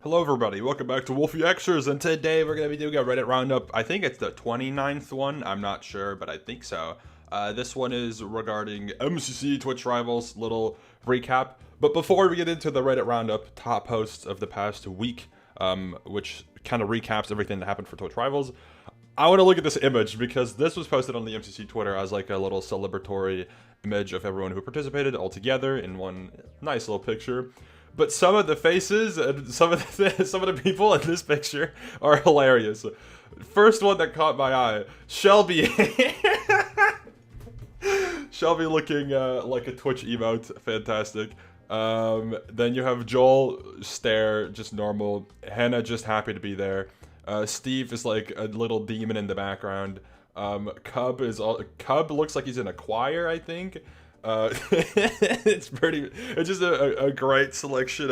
Hello everybody, welcome back to Wolfeei Xers, and today we're going to be doing a Reddit Roundup. I think it's the 29th one, I'm not sure, but I think so. This one is regarding MCC Twitch Rivals, little recap. But before we get into the Reddit Roundup, top posts of the past week, which kind of recaps everything that happened for Twitch Rivals, I want to look at this image because this was posted on the MCC Twitter as like a little celebratory image of everyone who participated all together in one nice little picture. But some of the faces and some of the people in this picture are hilarious. First one that caught my eye, Shelby. Shelby looking like a Twitch emote, fantastic. Then you have Joel stare, just normal. Hannah just happy to be there. Steve is like a little demon in the background. Cub looks like he's in a choir, I think. It's just a great selection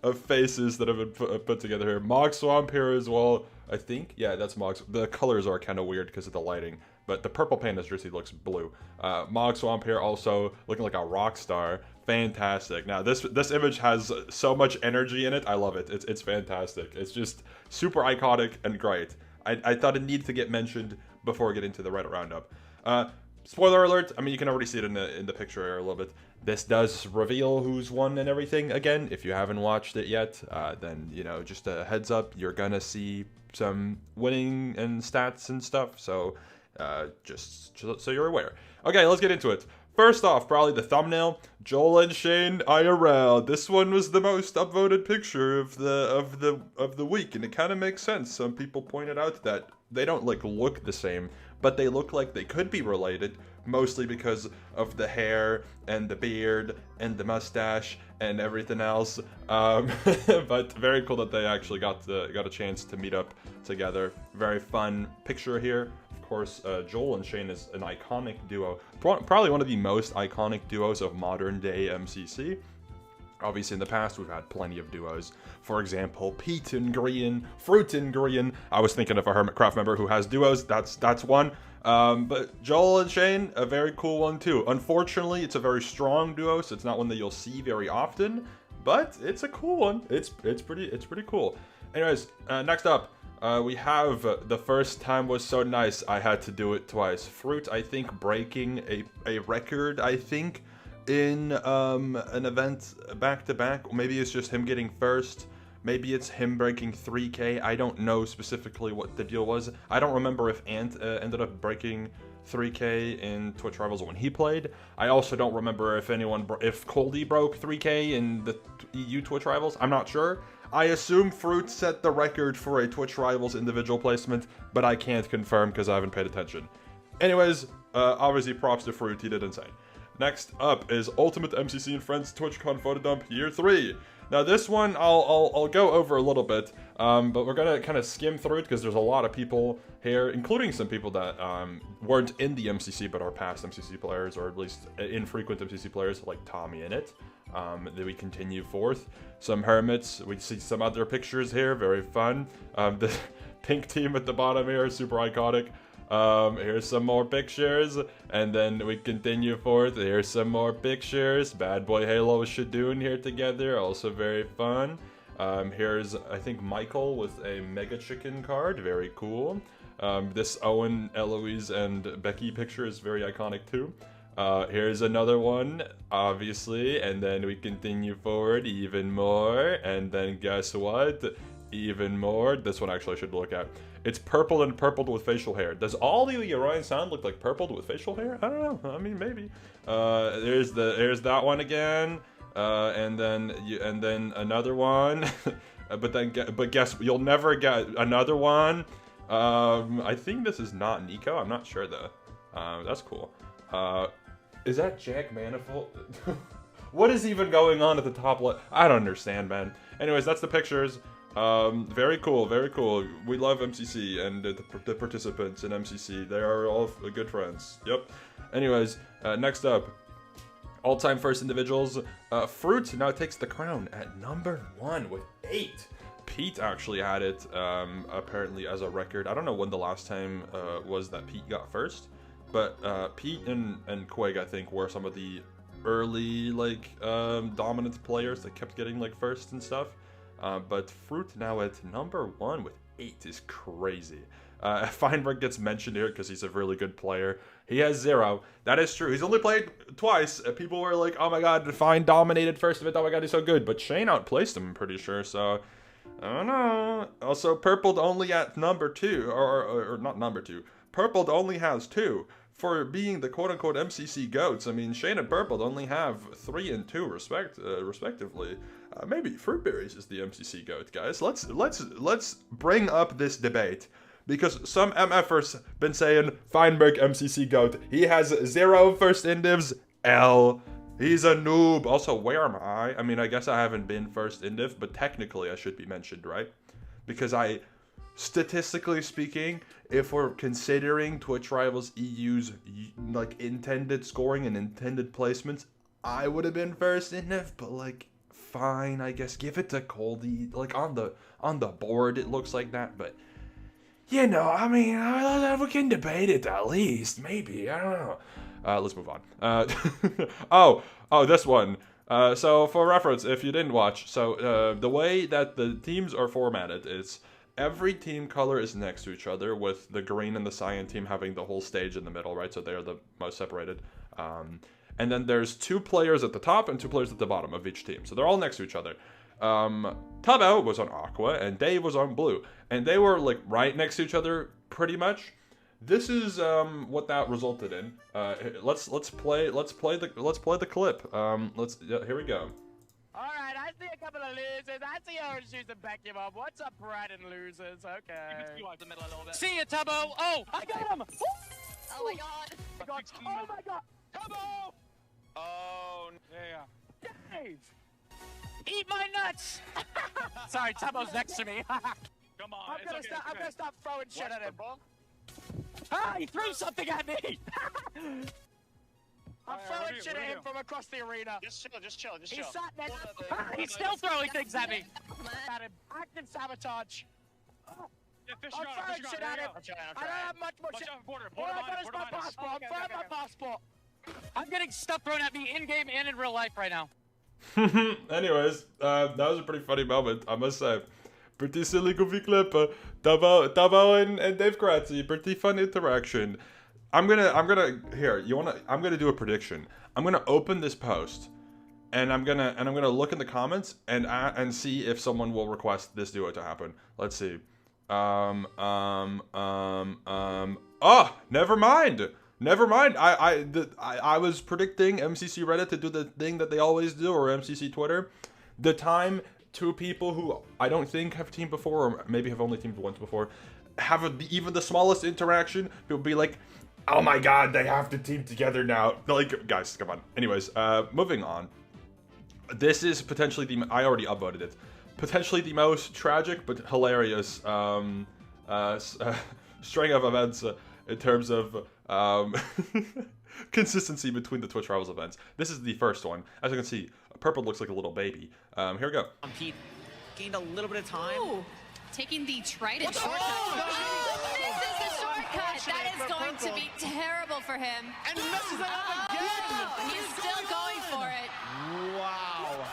of faces that have been put together here. Mog Swamp here as well, I think. Yeah, that's Mog. The colors are kind of weird because of the lighting, but the purple Pandas jersey looks blue. Mog Swamp here also looking like a rock star. Fantastic. Now this image has so much energy in it. I love it. It's fantastic. It's just super iconic and great. I thought it needed to get mentioned before we get into the Reddit Roundup. Spoiler alert, I mean, you can already see it in the picture here a little bit. This does reveal who's won and everything again. If you haven't watched it yet, then, you know, just a heads up, you're gonna see some winning and stats and stuff. So, just so you're aware. Okay, let's get into it. First off, probably the thumbnail, Joel and Shane IRL. This one was the most upvoted picture of the week, and it kind of makes sense. Some people pointed out that they don't like look the same, but they look like they could be related, mostly because of the hair and the beard and the mustache and everything else. But very cool that they actually got a chance to meet up together. Very fun picture here. Of course, Joel and Shane is an iconic duo, probably one of the most iconic duos of modern day MCC. Obviously, in the past, we've had plenty of duos. For example, Pete and Grian, Fruit and Grian. I was thinking of a Hermitcraft member who has duos. That's one. But Joel and Shane, a very cool one too. Unfortunately, it's a very strong duo, so it's not one that you'll see very often. But it's a cool one. It's pretty cool. Anyways, next up. We have the first time was so nice I had to do it twice. Fruit, I think, breaking a record, I think, in an event back-to-back. Maybe it's just him getting first. Maybe it's him breaking 3K. I don't know specifically what the deal was. I don't remember if Ant ended up breaking 3K in Twitch Rivals when he played. I also don't remember if if Coldy broke 3K in the EU Twitch Rivals. I'm not sure. I assume Fruit set the record for a Twitch Rivals individual placement, but I can't confirm because I haven't paid attention. Anyways, obviously props to Fruit, he did insane. Next up is Ultimate MCC and Friends Twitchcon Photo Dump Year 3. Now this one I'll go over a little bit, but we're gonna kind of skim through it because there's a lot of people here, including some people that weren't in the MCC but are past MCC players, or at least infrequent MCC players like Tommy in it. Then we continue forth. Some hermits. We see some other pictures here. Very fun. The pink team at the bottom here, super iconic. Here's some more pictures, and then we continue forth. Here's some more pictures. Bad Boy Halo should doing here together, also very fun. Here's, I think, Michael with a Mega Chicken card, very cool. This Owen, Eloise, and Becky picture is very iconic too. Here's another one, obviously, and then we continue forward even more, and then guess what? Even more. This one actually I should look at. It's purple and purpled with facial hair. Does all the Orion sound look like purpled with facial hair? I don't know. I mean, maybe. There's that one again, and then another one. but guess you'll never get another one. I think this is not Nico. I'm not sure though. That's cool. Is that Jack Manifold? What is even going on at the top left? I don't understand, man. Anyways, that's the pictures. Very cool, very cool. We love MCC and the participants in MCC. They are all good friends. Yep. Anyways, next up, all-time first individuals. Fruit now takes the crown at number 1 with 8. Pete actually had it, apparently as a record. I don't know when the last time was that Pete got first. But Pete and Quig, I think, were some of the early, like, dominant players that kept getting, like, first and stuff. But Fruit now at number 1 with 8 is crazy. Feinberg gets mentioned here because he's a really good player. He has 0. That is true. He's only played twice. People were like, oh my god, Fein dominated first event. Oh my god, he's so good. But Shane outplaced him, I'm pretty sure. So, I don't know. Also, Purpled only at number 2. Or not number 2. Purpled only has 2. For being the quote-unquote MCC GOATs. I mean, Shane and Purpled only have 3 and 2 respectively. Maybe Fruitberries is the MCC GOAT, guys. Let's bring up this debate. Because some MFers been saying, Feinberg MCC GOAT. He has 0 first indivs. L. He's a noob. Also, where am I? I mean, I guess I haven't been first indiv, but technically I should be mentioned, right? Because statistically speaking, if we're considering Twitch Rivals EU's like intended scoring and intended placements, I would have been first indiv, but like, fine, I guess give it to Coldy. Like on the board, it looks like that, but. You know, I mean, we can debate it at least. Maybe. I don't know. Let's move on. Oh, this one. So, for reference, if you didn't watch, so the way that the teams are formatted is every team color is next to each other, with the green and the cyan team having the whole stage in the middle, right? So they are the most separated. And then there's 2 players at the top and 2 players at the bottom of each team. So they're all next to each other. Tubbo was on aqua and Dave was on blue, and they were like right next to each other pretty much. This is what that resulted in. Let's play the clip. Here we go. All right, I see a couple of losers. I see orange juice and Beckham up. What's up, Brad and losers? Okay. The middle a little bit. See ya, Tubbo. Oh, I got him. Oh my god. Oh my god. Tubbo. Oh, yeah. Dave. Eat my nuts! Sorry, Tubbo's next to me. Come on, I'm gonna stop throwing shit at him. Ah, he threw something at me! I'm throwing shit at him from across the arena. Just chill. He sat next. He's still throwing things at me. At him. Active sabotage. Yeah, I'm throwing shit at him. I don't have much more shit. All I got is my passport. I'm throwing my passport. I'm getting stuff thrown at me in-game and in real life right now. Anyways, that was a pretty funny moment, I must say. Pretty silly, goofy clip. Tubbo and Dave Kratzy, pretty fun interaction. I'm gonna do a prediction. I'm gonna open this post, and I'm gonna look in the comments and see if someone will request this duo to happen. Let's see. Oh, never mind. I was predicting MCC Reddit to do the thing that they always do, or MCC Twitter. The time 2 people who I don't think have teamed before, or maybe have only teamed once before, have even the smallest interaction, people be like, oh my god, they have to team together now. Like, guys, come on. Anyways, moving on. This is potentially I already upvoted it. Potentially the most tragic but hilarious string of events in terms of consistency between the Twitch Rivals events. This is the first one. As you can see, Purple looks like a little baby. Here we go. Pete gained a little bit of time. Ooh, taking the trident shortcut. Oh, this is the shortcut. That is going to be terrible for him. And messes it up again. He's still going for it. Wow.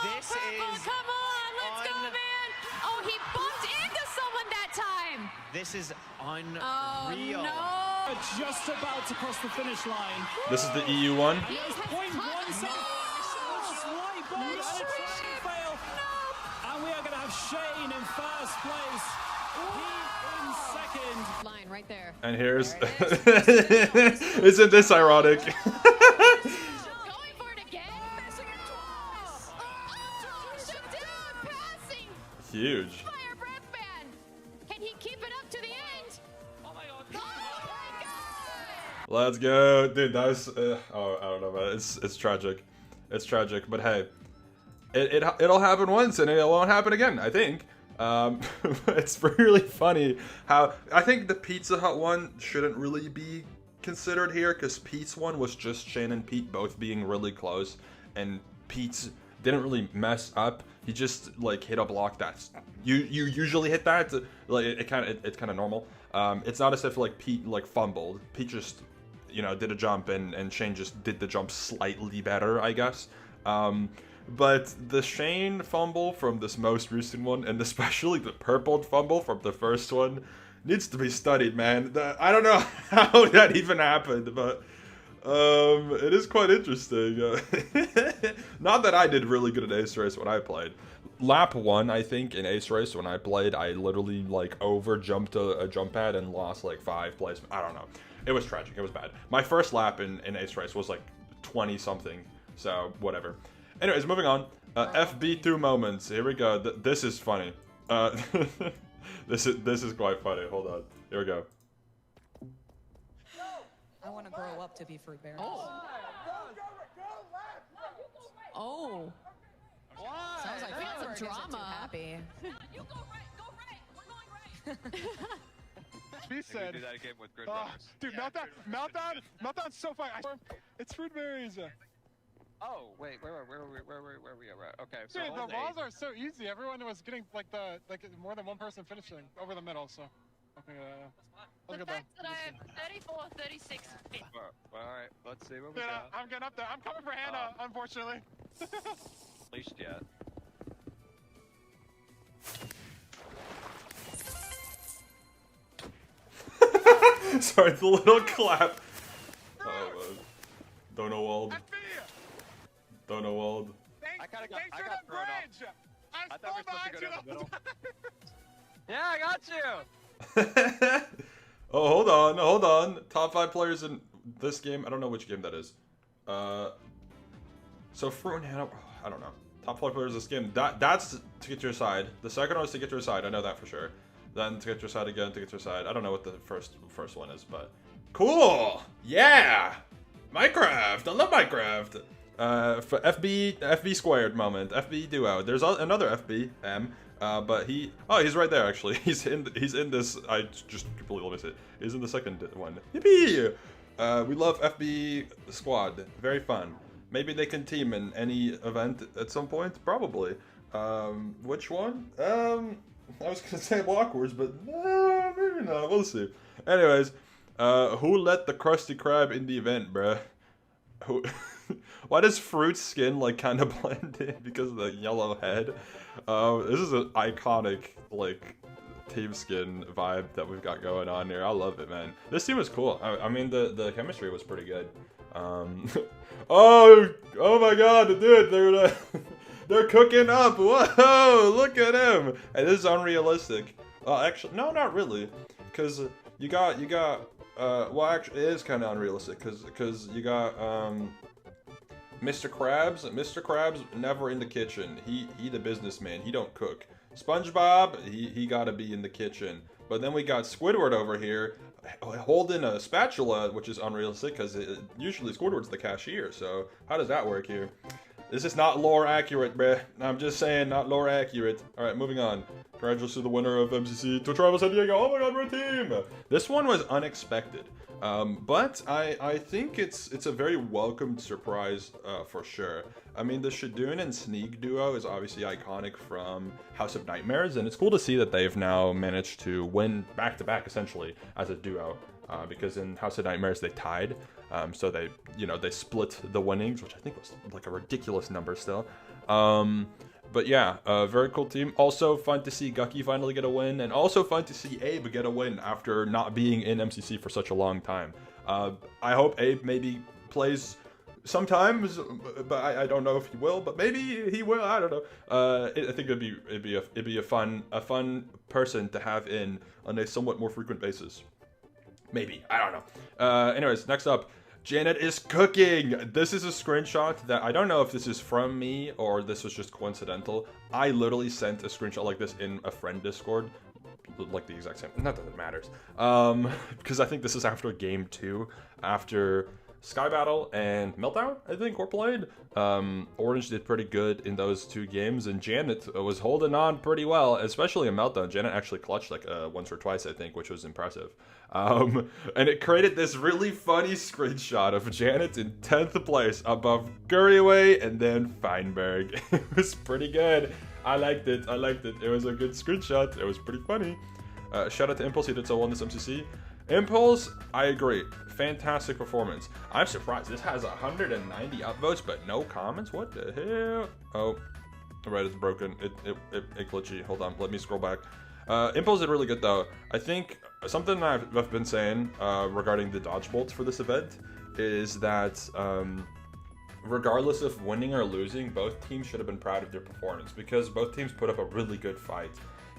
This Purple, is come on, let's go, man. Oh, he bumped into someone that time. This is unreal. Oh, no. Just about to cross the finish line. This is the EU one. He has 0.1 seconds. Right ball and a trying fail. And we are going to have Shane in first place. He in second. Line right there. And here's... Isn't this ironic? Going for it again. Missing it twice. Oh, down, passing. Huge. Fire breath man. Can he keep it up to the end? Oh my god. Oh my god. Let's go, dude. That was I don't know, man. It's tragic. It's tragic, but hey, it'll happen once and it won't happen again, I think. It's really funny how I think the Pizza Hut one shouldn't really be considered here, because Pete's one was just Shane and Pete both being really close, and Pete's didn't really mess up. He just like hit a block that's you usually hit that, like it's kind of normal. It's not as if like Pete like fumbled. Pete just, you know, did a jump and Shane just did the jump slightly better, I guess. But the Shane fumble from this most recent one, and especially the purple fumble from the first one, needs to be studied, man. I don't know how that even happened, but it is quite interesting. Not that I did really good at Ace Race when I played. Lap 1, I think, in Ace Race when I played, I literally, like, over-jumped a jump pad and lost, like, 5 placements. I don't know. It was tragic. It was bad. My first lap in Ace Race was, like, 20-something, so whatever. Anyways, moving on. FB2 moments. Here we go. This is funny. This is quite funny. Hold on. Here we go. I want to grow up to be Fruitberries. Oh. Oh. Sounds like We got some Fruitberries isn't too drama. happy. You go right. We're going right. He said, do that again with Grid dude, meltdown's so fun. It's Fruitberries. Oh, wait, where are we at? Okay, so Dude, the hold balls A. are so easy. Everyone was getting like more than one person finishing over the middle. So, okay, The fact that I have 34, 36. Alright, let's see what we Dude, got. I'm getting up there. I'm coming for Hannah, unfortunately. Least yet. Sorry, the little clap. Donowald. Donowald. I kinda got- Thanks I for got the thrown off. bridge. I'm I thought we were supposed to go down the middle. Yeah, I got you! Oh, hold on. Top 5 players in this game. I don't know which game that is. So Fruit and Hannah, I don't know. Top 5 players in this game. That's to get your side. The second one is to get your side. I know that for sure. Then to get your side again, to get your side. I don't know what the first one is, but cool. Yeah. Minecraft. I love Minecraft. For FB squared moment. FB duo. There's another FB but he's right there actually. He's in this. I just completely missed it. He's in the second one. Yippee! We love FB squad. Very fun. Maybe they can team in any event at some point. Probably. Which one? I was gonna say Walkwars, but maybe not. We'll see. Anyways, who let the Krusty Krab in the event, bruh? Who? Why does Fruit's skin like kind of blend in because of the yellow head? This is an iconic like team skin vibe that we've got going on here. I love it, man. This team is cool. I mean, the chemistry was pretty good. Oh my God, dude, they're cooking up. Whoa, look at him. And this is unrealistic. Actually, no, not really, because you got. Well, actually, it is kind of unrealistic because you got Mr. Krabs. Mr. Krabs never in the kitchen. He the businessman. He don't cook. SpongeBob, he gotta be in the kitchen. But then we got Squidward over here holding a spatula, which is unrealistic because usually Squidward's the cashier. So how does that work here? This is not lore accurate, bruh. I'm just saying, not lore accurate. Alright, moving on. Congratulations to the winner of MCC Twitch Rivals NA. Oh my God, we're a team! This one was unexpected. But I think it's a very welcomed surprise for sure. I mean, the Shadoon and Sneak duo is obviously iconic from House of Nightmares, and it's cool to see that they've now managed to win back-to-back essentially as a duo. Because in House of Nightmares they tied, so they split the winnings, which I think was like a ridiculous number still. But yeah, very cool team. Also fun to see Gucky finally get a win, and also fun to see Abe get a win after not being in MCC for such a long time. I hope Abe maybe plays sometimes, but I don't know if he will. But maybe he will. I don't know. I think it'd be a fun person to have in on a somewhat more frequent basis. Maybe. I don't know. Anyways, next up. Janet is cooking! This is a screenshot that I don't know if this is from me or this was just coincidental. I literally sent a screenshot like this in a friend Discord. Like the exact same. Not that it matters. Because I think this is after game 2. After Sky Battle and Meltdown, I think, were played. Orange did pretty good in those 2 games, and Janet was holding on pretty well, especially in Meltdown. Janet actually clutched like once or twice, I think, which was impressive. And it created this really funny screenshot of Janet in 10th place above Couriway and then Feinberg. It was pretty good. I liked it. It was a good screenshot. It was pretty funny. Shout out to Impulse, he did so well in this MCC. Impulse, I agree. Fantastic performance. I'm surprised. This has 190 upvotes, but no comments. What the hell? Oh, right, it's broken. It glitchy. Hold on, let me scroll back. Impulse did really good though. I think something I've been saying regarding the Dodgebolts for this event is that regardless of winning or losing, both teams should have been proud of their performance because both teams put up a really good fight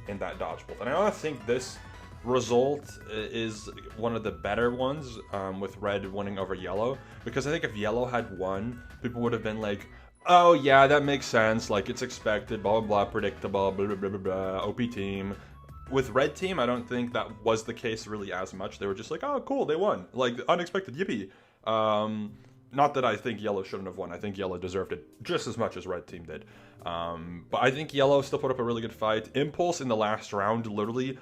in that Dodgebolt. And I don't think this result is one of the better ones with red winning over yellow, because I think if yellow had won, people would have been like, oh yeah, that makes sense, like it's expected, blah blah blah, predictable, blah blah blah blah, blah. OP team. With red team, I don't think that was the case really as much. They were just like, oh cool, they won, like unexpected, yippee. Not that I think yellow shouldn't have won. I think yellow deserved it just as much as red team did. But I think yellow still put up a really good fight. Impulse in the last round, literally,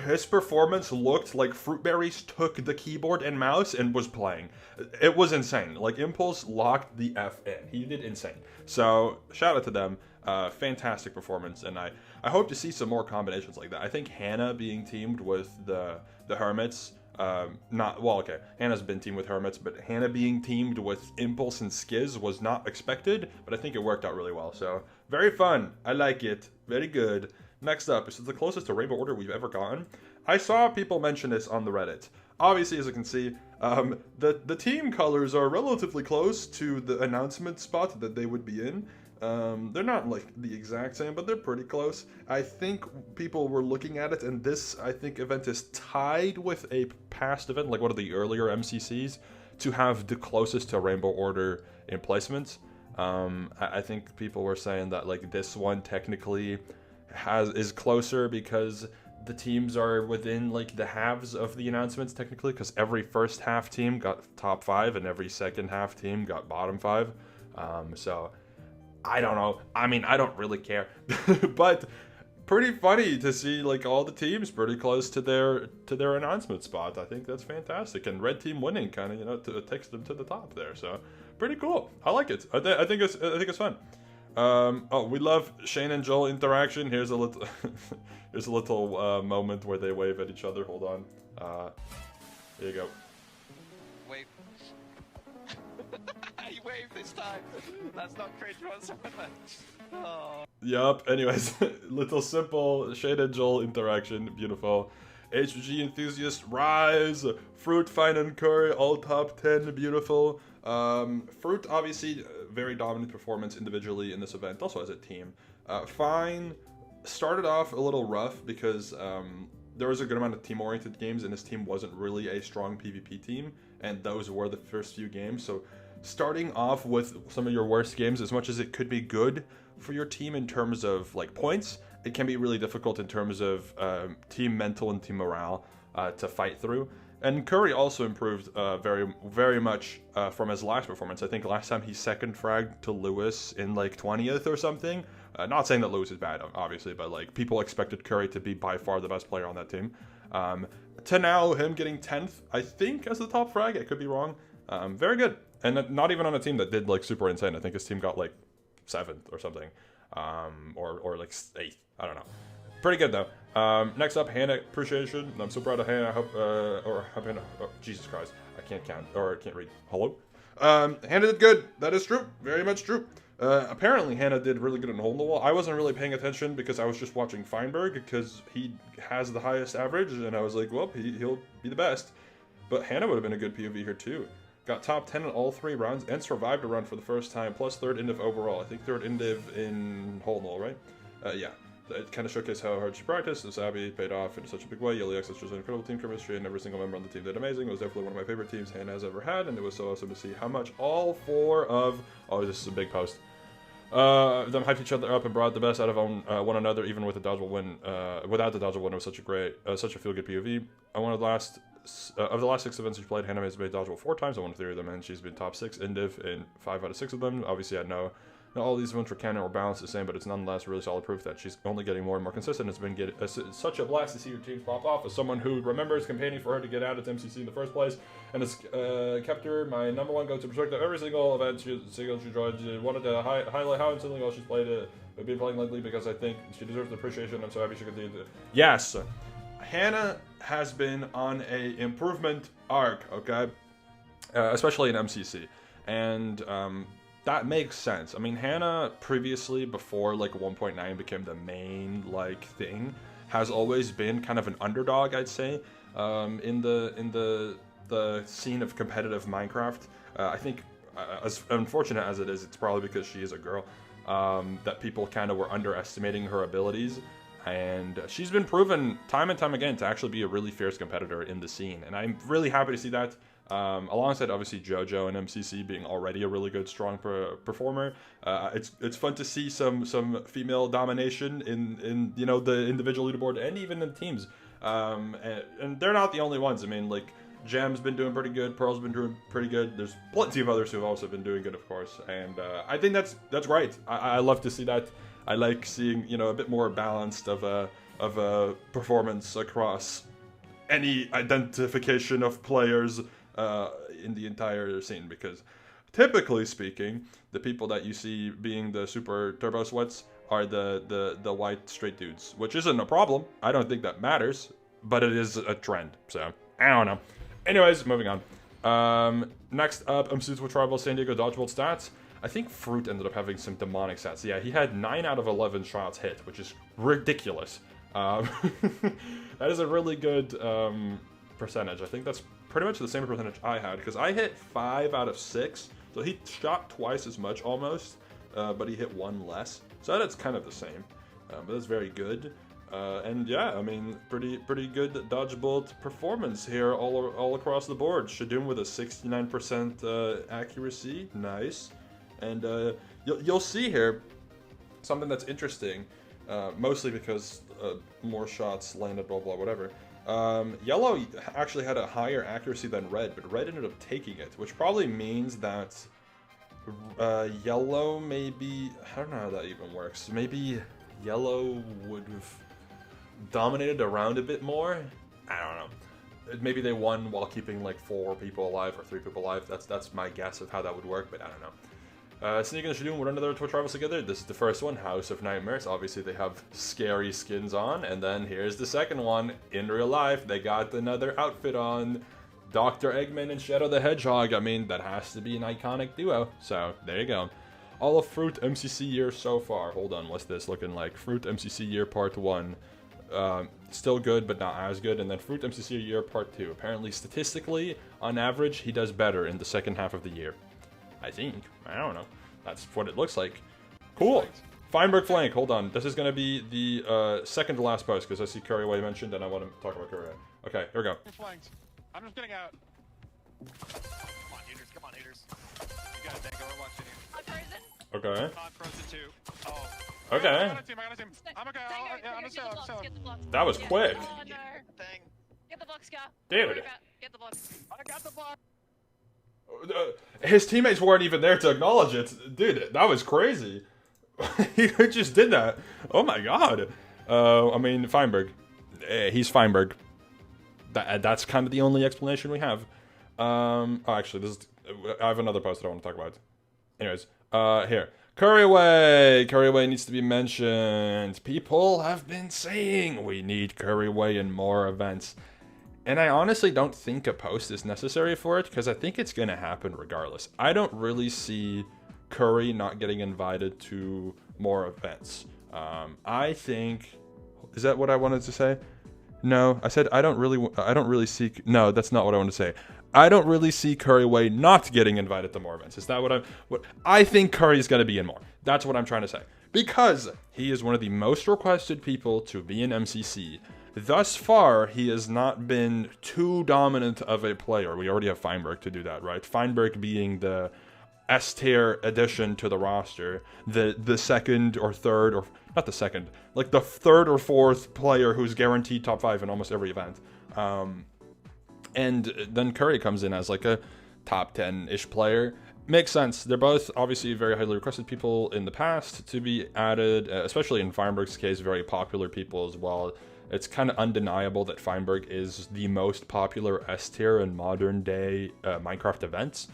his performance looked like Fruitberries took the keyboard and mouse and was playing. It was insane. Like, Impulse locked the F in. He did insane. So, shout out to them. Fantastic performance, and I hope to see some more combinations like that. I think Hannah being teamed with the Hermits, Hannah's been teamed with Hermits, but Hannah being teamed with Impulse and Skiz was not expected, but I think it worked out really well. So, very fun. I like it. Very good. Next up, this is the closest to Rainbow Order we've ever gotten. I saw people mention this on the Reddit. Obviously, as you can see, the team colors are relatively close to the announcement spot that they would be in. They're not like the exact same, but they're pretty close. I think people were looking at it, and this, I think, event is tied with a past event, like one of the earlier MCCs, to have the closest to Rainbow Order in placements. I think people were saying that like this one technically is closer because the teams are within like the halves of the announcements technically, because every first half team got top 5 and every second half team got bottom 5. So I don't know. I mean, I don't really care, but pretty funny to see like all the teams pretty close to their announcement spot. I think that's fantastic, and red team winning kind of takes them to the top there. So pretty cool. I like it. I think it's fun. We love Shane and Joel interaction. Here's a little moment where they wave at each other. Hold on. Here you go. Wave. He waved this time. That's not cringe whatsoever. Oh. Yup. Anyways, little simple Shane and Joel interaction. Beautiful. HG enthusiast rise. Fruit, Fine, and Curry all top 10. Beautiful. Fruit obviously very dominant performance individually in this event, also as a team. Fine started off a little rough because there was a good amount of team-oriented games, and his team wasn't really a strong PvP team, and those were the first few games. So starting off with some of your worst games, as much as it could be good for your team in terms of like points, it can be really difficult in terms of team mental and team morale to fight through. And Curry also improved very, very much from his last performance. I think last time he second fragged to Lewis in like 20th or something. Not saying that Lewis is bad, obviously, but like people expected Curry to be by far the best player on that team. To now him getting 10th, I think, as the top frag. I could be wrong. Very good, and not even on a team that did like super insane. I think his team got like 7th or something, or like 8th. I don't know. Pretty good though. Next up, Hannah appreciation. I'm so proud of Hannah. I hope, Hannah. Oh, Jesus Christ, I can't count or I can't read. Hello. Hannah did good. That is true. Very much true. Apparently, Hannah did really good in Hole in the Wall. I wasn't really paying attention because I was just watching Feinberg because he has the highest average, and I was like, well, he'll be the best. But Hannah would have been a good POV here too. Got top 10 in all 3 rounds and survived a run for the first time, plus 3rd indiv overall. I think 3rd indiv in Hole in the Wall, right? Yeah. It kind of showcased how hard she practiced, and Sabi paid off in such a big way. Yeliax has just incredible team chemistry, and every single member on the team did amazing. It was definitely one of my favorite teams Hannah has ever had, and it was so awesome to see how much all 4 of... Oh, this is a big post. Them hyped each other up and brought the best out of one another, even with the Dodgebolt win. Without the Dodgebolt win, it was such a feel-good POV. Of the last 6 events she's played, Hannah has made Dodgebolt 4 times. I won 3 of them, and she's been top 6 indiv in 5 out of 6 of them. Obviously, I know not all these events were canon or balanced the same, but it's nonetheless really solid proof that she's only getting more and more consistent. It's been such a blast to see her team pop off. As someone who remembers campaigning for her to get out at MCC in the first place, and has kept her my #1 go-to perspective every single event she joined. Wanted to highlight how instantly well she's played been playing lately because I think she deserves the appreciation. I'm so happy she continued to. Yes, Hannah has been on a improvement arc, okay? Especially in MCC. And that makes sense. I mean, Hannah previously, before like 1.9 became the main like thing, has always been kind of an underdog, I'd say, in the scene of competitive Minecraft. I think, as unfortunate as it is, it's probably because she is a girl, that people kind of were underestimating her abilities. And she's been proven time and time again to actually be a really fierce competitor in the scene. And I'm really happy to see that. Alongside obviously JoJo and MCC being already a really good, strong performer, it's fun to see some female domination in you know, the individual leaderboard and even in teams. And they're not the only ones. I mean, like, Jam's been doing pretty good, Pearl's been doing pretty good. There's plenty of others who've also been doing good, of course. And I think that's great. I love to see that. I like seeing, you know, a bit more balanced of a performance across any identification of players in the entire scene, because typically speaking, the people that you see being the super turbo sweats are the white straight dudes, which isn't a problem. I don't think that matters, but it is a trend, so I don't know. Anyways, moving on. Next up, MCC Twitch Rivals San Diego Dodgebolt stats. I think Fruit ended up having some demonic stats. Yeah, he had 9 out of 11 shots hit, which is ridiculous. That is a really good percentage. I think that's pretty much the same percentage I had, because I hit 5 out of 6. So he shot twice as much almost, but he hit 1 less. So that's kind of the same, but that's very good. And yeah, I mean, pretty good Dodgebolt performance here all across the board. Shadoom with a 69% accuracy, nice. And you'll see here something that's interesting, mostly because more shots landed, blah blah whatever. Yellow actually had a higher accuracy than red, but red ended up taking it, which probably means that yellow maybe, I don't know how that even works. Maybe yellow would have dominated around a bit more. I don't know. Maybe they won while keeping like 4 people alive or 3 people alive. That's my guess of how that would work, but I don't know. Sneak and Shadoom would run another Twitch Rivals together. This is the first one, House of Nightmares. Obviously, they have scary skins on. And then here's the second one. In real life, they got another outfit on. Dr. Eggman and Shadow the Hedgehog. I mean, that has to be an iconic duo. So, there you go. All of Fruit MCC year so far. Hold on, what's this looking like? Fruit MCC year part 1. Still good, but not as good. And then Fruit MCC year part 2. Apparently, statistically, on average, he does better in the second half of the year. I think. I don't know. That's what it looks like. Cool. Feinberg flank. Hold on. This is going to be the second to last post, because I see Couriway mentioned, and I want to talk about Couriway. Okay, here we go. Flanked. I'm just getting out. Come on, haters. Come on, haters. You got it, Dango. We're watching you. I'm frozen. Okay. I'm frozen too. Oh. Okay. I got a team. I'm okay. I'm Get the blocks, get the blocks. That was quick. Oh, no. Thing. Get the blocks, Scott. Dude. Get the blocks. I got the block. His teammates weren't even there to acknowledge it. Dude, that was crazy. He just did that. Oh my god. I mean, Feinberg. He's Feinberg. That's kind of the only explanation we have. Oh, actually, I have another post that I want to talk about. Anyways, here. Couriway needs to be mentioned. People have been saying we need Couriway in more events. And I honestly don't think a post is necessary for it, because I think it's going to happen regardless. I don't really see Curry not getting invited to more events. I think... Is that what I wanted to say? No, I said I don't really see... No, that's not what I want to say. I don't really see Couriway not getting invited to more events. Is that what I think Curry's going to be in more. That's what I'm trying to say. Because he is one of the most requested people to be in MCC. Thus far, he has not been too dominant of a player. We already have Feinberg to do that, right? Feinberg being the S-tier addition to the roster. The second or third, or not the second, like the third or fourth player who's guaranteed top 5 in almost every event. And then Curry comes in as like a top 10-ish player. Makes sense. They're both obviously very highly requested people in the past to be added, especially in Feinberg's case, very popular people as well. It's kind of undeniable that Feinberg is the most popular S-tier in modern day Minecraft events,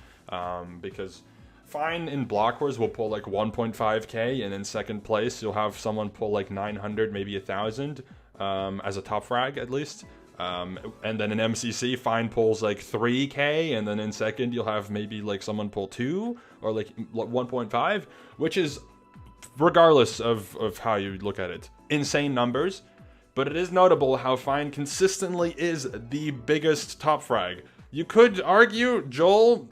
because Fine in Block Wars will pull like 1.5k, and in second place you'll have someone pull like 900, maybe 1,000. as a top frag at least. And then in MCC, Fine pulls like 3k, and then in second you'll have maybe like someone pull 2 or like 1.5, which is, regardless of how you look at it, insane numbers. But it is notable how Fine consistently is the biggest top frag. You could argue Joel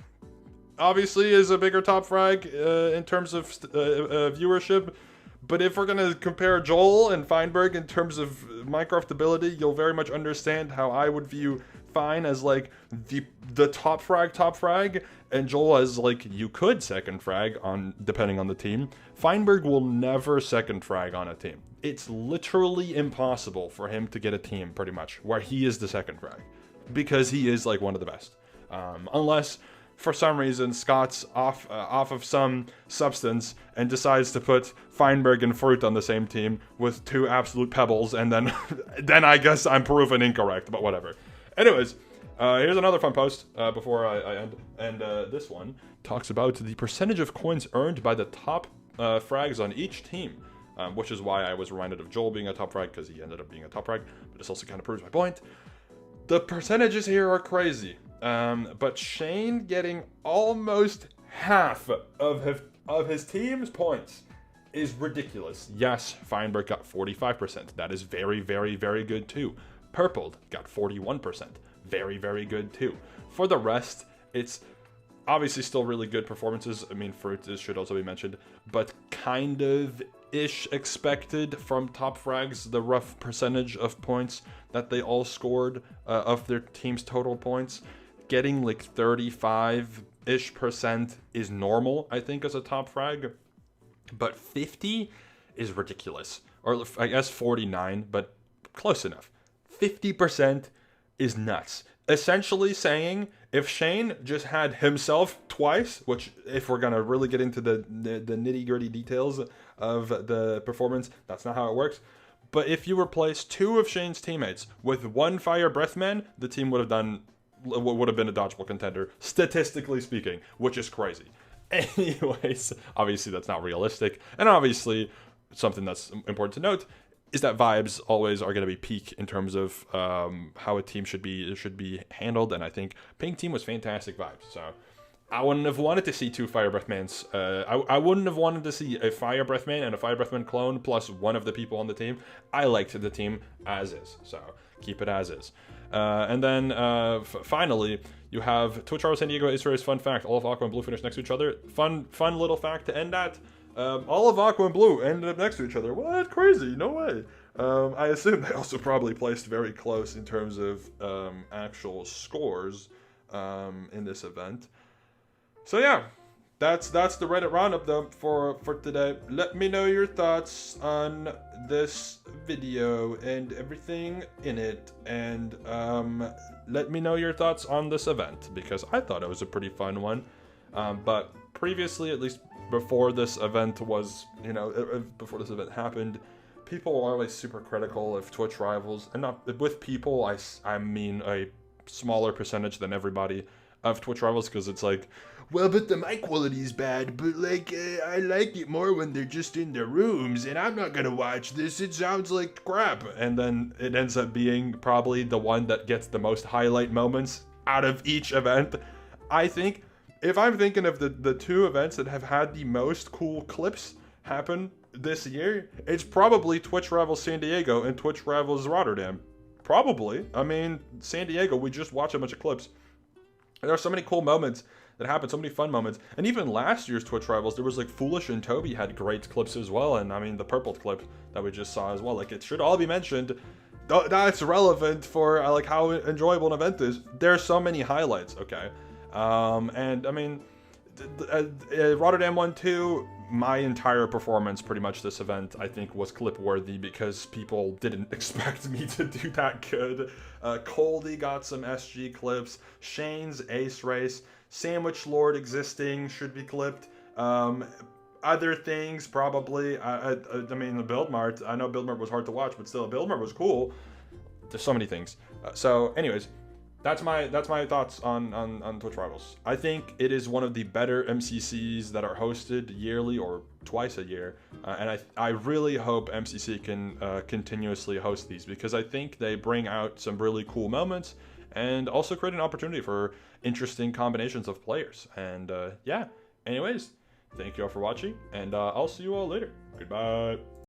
obviously is a bigger top frag in terms of viewership. But if we're gonna compare Joel and Feinberg in terms of Minecraft ability, you'll very much understand how I would view Fine as like the top frag, and Joel as like you could second frag on depending on the team. Feinberg will never second frag on a team. It's literally impossible for him to get a team pretty much where he is the second frag, because he is like one of the best, unless for some reason Scott's off of some substance and decides to put Feinberg and Fruit on the same team with 2 absolute pebbles, and then then I guess I'm proven incorrect, but whatever. Anyways, here's another fun post before I end, and this one talks about the percentage of coins earned by the top frags on each team, which is why I was reminded of Joel being a top frag, because he ended up being a top frag, but this also kind of proves my point. The percentages here are crazy. But Shane getting almost half of his team's points is ridiculous. Yes, Feinberg got 45%. That is very, very, very good too. Purpled got 41%. Very, very good too. For the rest, it's obviously still really good performances. I mean, Fruit should also be mentioned, but kind of ish expected from top frags, the rough percentage of points that they all scored of their team's total points. Getting like 35-ish% is normal, I think, as a top frag. But 50 is ridiculous. Or I guess 49, but close enough. 50% is nuts. Essentially saying, if Shane just had himself twice, which if we're going to really get into the nitty-gritty details of the performance, that's not how it works. But if you replace 2 of Shane's teammates with 1 Fire Breath Man, the team would have been a Dodgebolt contender, statistically speaking, which is crazy. Anyways, obviously that's not realistic, and obviously something that's important to note is that vibes always are going to be peak in terms of how a team should be handled, and I think Pink Team was fantastic vibes. So I wouldn't have wanted to see 2 Fire Breath Mans. I wouldn't have wanted to see a Fire Breath Man and a Fire Breath Man clone plus one of the people on the team. I liked the team as is, so keep it as is. And then finally, you have Twitch Rivals San Diego Ace Race. Fun fact: all of Aqua and Blue finished next to each other. Fun little fact to end at. All of Aqua and Blue ended up next to each other. What? Crazy? No way. I assume they also probably placed very close in terms of actual scores in this event. So yeah, that's the Reddit Roundup though for today. Let me know your thoughts on this video and everything in it, and let me know your thoughts on this event, because I thought it was a pretty fun one. But previously, at least before this event before this event happened, people were always super critical of Twitch Rivals, and not with people, I mean a smaller percentage than everybody of Twitch Rivals, because it's like, well, but the mic quality's bad, but like, I like it more when they're just in their rooms, and I'm not gonna watch this, it sounds like crap. And then it ends up being probably the one that gets the most highlight moments out of each event. I think, if I'm thinking of the 2 events that have had the most cool clips happen this year, it's probably Twitch Rivals San Diego and Twitch Rivals Rotterdam. Probably. I mean, San Diego, we just watched a bunch of clips. There are so many cool moments that happened, so many fun moments. And even last year's Twitch Rivals, there was like Foolish and Toby had great clips as well. And I mean, the purple clip that we just saw as well. Like, it should all be mentioned. That's relevant for like how enjoyable an event is. There's so many highlights, okay? And I mean, Rotterdam 1-2, my entire performance pretty much this event, I think, was clip worthy because people didn't expect me to do that good. Coldy got some SG clips. Shane's Ace Race. Sandwich Lord existing should be clipped. Other things probably. I mean, the Build Mart. I know Build Mart was hard to watch, but still, Build Mart was cool. There's so many things. So anyways, that's my thoughts on Twitch Rivals. I think it is one of the better MCCs that are hosted yearly or twice a year, and I really hope MCC can continuously host these, because I think they bring out some really cool moments and also create an opportunity for interesting combinations of players. And yeah, anyways, thank you all for watching, and I'll see you all later. Goodbye.